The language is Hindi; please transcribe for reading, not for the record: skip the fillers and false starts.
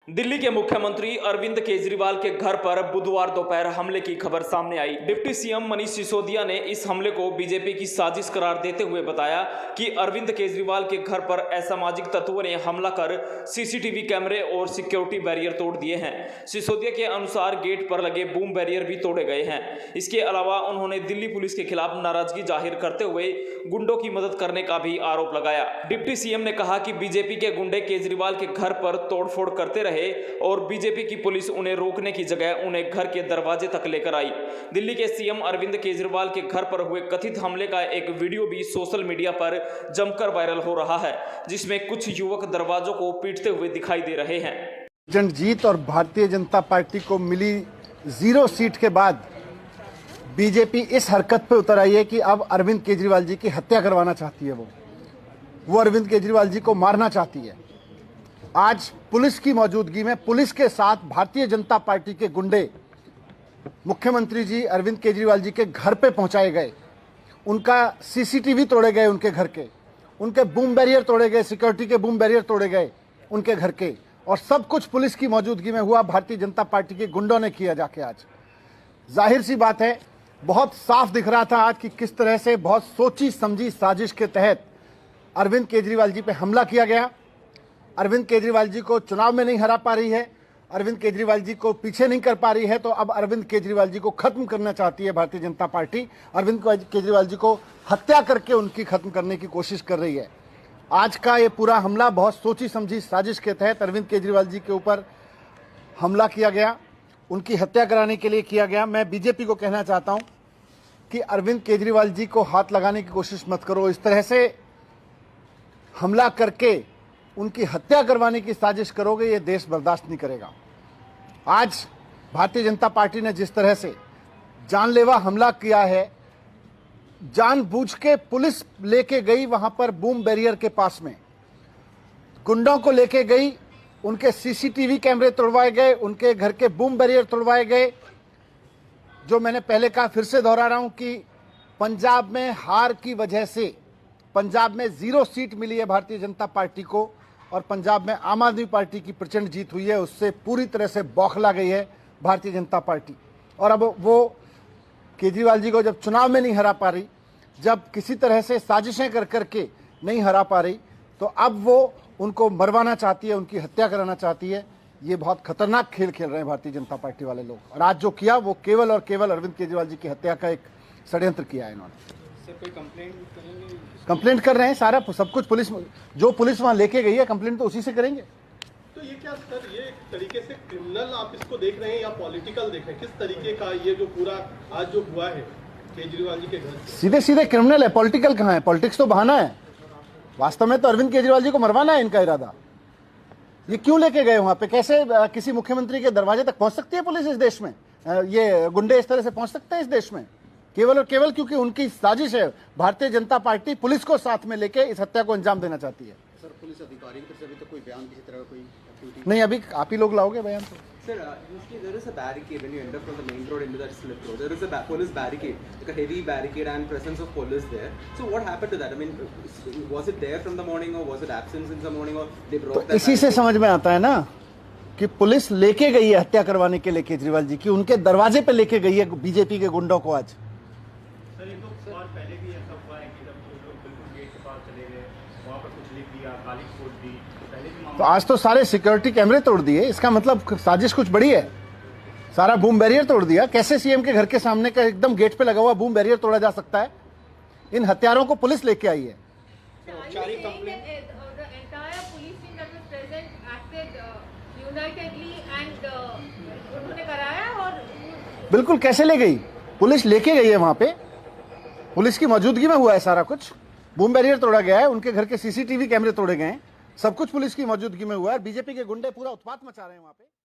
दिल्ली के मुख्यमंत्री अरविंद केजरीवाल के घर पर बुधवार दोपहर हमले की खबर सामने आई। डिप्टी सीएम मनीष सिसोदिया ने इस हमले को बीजेपी की साजिश करार देते हुए बताया कि अरविंद केजरीवाल के घर पर असामाजिक तत्वों ने हमला कर सीसीटीवी कैमरे और सिक्योरिटी बैरियर तोड़ दिए हैं। सिसोदिया के अनुसार गेट पर लगे बूम बैरियर भी तोड़े गए हैं। इसके अलावा उन्होंने दिल्ली पुलिस के खिलाफ नाराजगी जाहिर करते हुए गुंडों की मदद करने का भी आरोप लगाया। डिप्टी सीएम ने कहा कि बीजेपी के गुंडे केजरीवाल के घर पर तोड़फोड़ करते रहे और बीजेपी की पुलिस उन्हें रोकने की जगह उन्हें घर के दरवाजे तक लेकर आई। दिल्ली के सीएम अरविंद केजरीवाल के घर पर हुए कथित हमले का एक वीडियो भी सोशल मीडिया पर जमकर वायरल हो रहा है, जिसमें कुछ युवक दरवाजों को पीटते हुए दिखाई दे रहे हैं। जीत और भारतीय जनता पार्टी को मिली 0 सीट के बाद बीजेपी इस हरकत पे उतर आई है कि अब अरविंद केजरीवाल जी की हत्या करवाना चाहती है। वो अरविंद केजरीवाल जी को मारना चाहती है। आज पुलिस की मौजूदगी में पुलिस के साथ भारतीय जनता पार्टी के गुंडे मुख्यमंत्री जी अरविंद केजरीवाल जी के घर पे पहुंचाए गए। उनका सीसीटीवी तोड़े गए, उनके बूम बैरियर तोड़े गए, सिक्योरिटी के बूम बैरियर तोड़े गए उनके घर के, और सब कुछ पुलिस की मौजूदगी में हुआ। भारतीय जनता पार्टी के गुंडों ने किया जाके। आज जाहिर सी बात है, बहुत साफ दिख रहा था आज कि किस तरह से बहुत सोची समझी साजिश के तहत अरविंद केजरीवाल जी पे हमला किया गया। अरविंद केजरीवाल जी को चुनाव में नहीं हरा पा रही है, अरविंद केजरीवाल जी को पीछे नहीं कर पा रही है, तो अब अरविंद केजरीवाल जी को खत्म करना चाहती है भारतीय जनता पार्टी। अरविंद केजरीवाल जी को हत्या करके उनकी खत्म करने की कोशिश कर रही है। आज का ये पूरा हमला बहुत सोची समझी साजिश के तहत अरविंद केजरीवाल जी के ऊपर हमला किया गया, उनकी हत्या कराने के लिए किया गया। मैं बीजेपी को कहना चाहता हूं कि अरविंद केजरीवाल जी को हाथ लगाने की कोशिश मत करो। इस तरह से हमला करके उनकी हत्या करवाने की साजिश करोगे, ये देश बर्दाश्त नहीं करेगा। आज भारतीय जनता पार्टी ने जिस तरह से जानलेवा हमला किया है, जानबूझ के पुलिस लेके गई वहां पर बूम बैरियर के पास में, गुंडों को लेके गई, उनके सीसीटीवी कैमरे तोड़वाए गए, उनके घर के बूम बैरियर तोड़वाए गए। जो मैंने पहले कहा, फिर से दोहरा रहा हूं कि पंजाब में हार की वजह से, पंजाब में 0 सीट मिली है भारतीय जनता पार्टी को, और पंजाब में आम आदमी पार्टी की प्रचंड जीत हुई है। उससे पूरी तरह से बौखला गई है भारतीय जनता पार्टी। और अब वो केजरीवाल जी को जब चुनाव में नहीं हरा पा रही, जब किसी तरह से साजिशें कर करके नहीं हरा पा रही, तो अब वो उनको मरवाना चाहती है, उनकी हत्या कराना चाहती है। ये बहुत खतरनाक खेल खेल रहे हैं भारतीय जनता पार्टी वाले लोग। और आज जो किया वो केवल और केवल अरविंद केजरीवाल जी की हत्या का एक षड्यंत्र किया है इन्होंने। कोई कंप्लेंट कर रहे हैं, सारा सब कुछ पुलिस, जो पुलिस वहां लेके गई है, कंप्लेंट तो उसी से करेंगे। तो ये क्या सर, ये एक तरीके से क्रिमिनल आप इसको देख रहे हैं या पॉलिटिकल देख रहे हैं? किस तरीके का ये जो पूरा आज जो हुआ है केजरीवाल जी के घर, सीधे सीधे क्रिमिनल है, पॉलिटिकल कहाँ है? पॉलिटिक्स तो बहाना है। वास्तव में तो अरविंद केजरीवाल जी को मरवाना है इनका इरादा। ये क्यों लेके गए वहां पे? कैसे किसी मुख्यमंत्री के दरवाजे तक पहुंच सकती है पुलिस इस देश में? ये गुंडे इस तरह से पहुंच सकते हैं इस देश में? केवल और केवल क्योंकि उनकी साजिश है। भारतीय जनता पार्टी पुलिस को साथ में लेके इस हत्या को अंजाम देना चाहती है। सर, पुलिस अधिकारी की तरफ से अभी तो कोई बयान किसी तरह कोई एक्टिविटी नहीं, अभी आप ही लोग लाओगे बयान तो। Sir, usually there is a barricade when you enter from the main road into that slip road. There is a police barricade, like a heavy barricade, and presence of police there. So what happened to that? I mean, was it there from the morning, or was it absent in the morning, or they broke that? तो इसी से समझ में आता है ना कि पुलिस लेके गई है हत्या करवाने के लिए केजरीवाल जी की, उनके दरवाजे पे लेके गई है बीजेपी के गुंडों को। आज सर, ये तो और पहले भी ऐसा हुआ है कि जब लोग बिल्कुल गेट के पास चले गए, वहाँ पर कुछ लिख दिया, गाली खोल दी, पहले भी तो आज तो सारे सिक्योरिटी कैमरे तोड़ दिए। इसका मतलब साजिश कुछ बड़ी है। सारा बूम बैरियर तोड़ दिया। कैसे सीएम के घर के सामने का एकदम गेट पे लगा हुआ बूम बैरियर तोड़ा जा सकता है? इन हत्यारों को पुलिस लेके आई है। बिल्कुल, कैसे ले गई? पुलिस लेके गई है वहां पे, पुलिस की मौजूदगी में हुआ है सारा कुछ। बूम बैरियर तोड़ा गया है, उनके घर के सीसीटीवी कैमरे तोड़े गए हैं, सब कुछ पुलिस की मौजूदगी में हुआ है। बीजेपी के गुंडे पूरा उत्पात मचा रहे हैं वहां पे।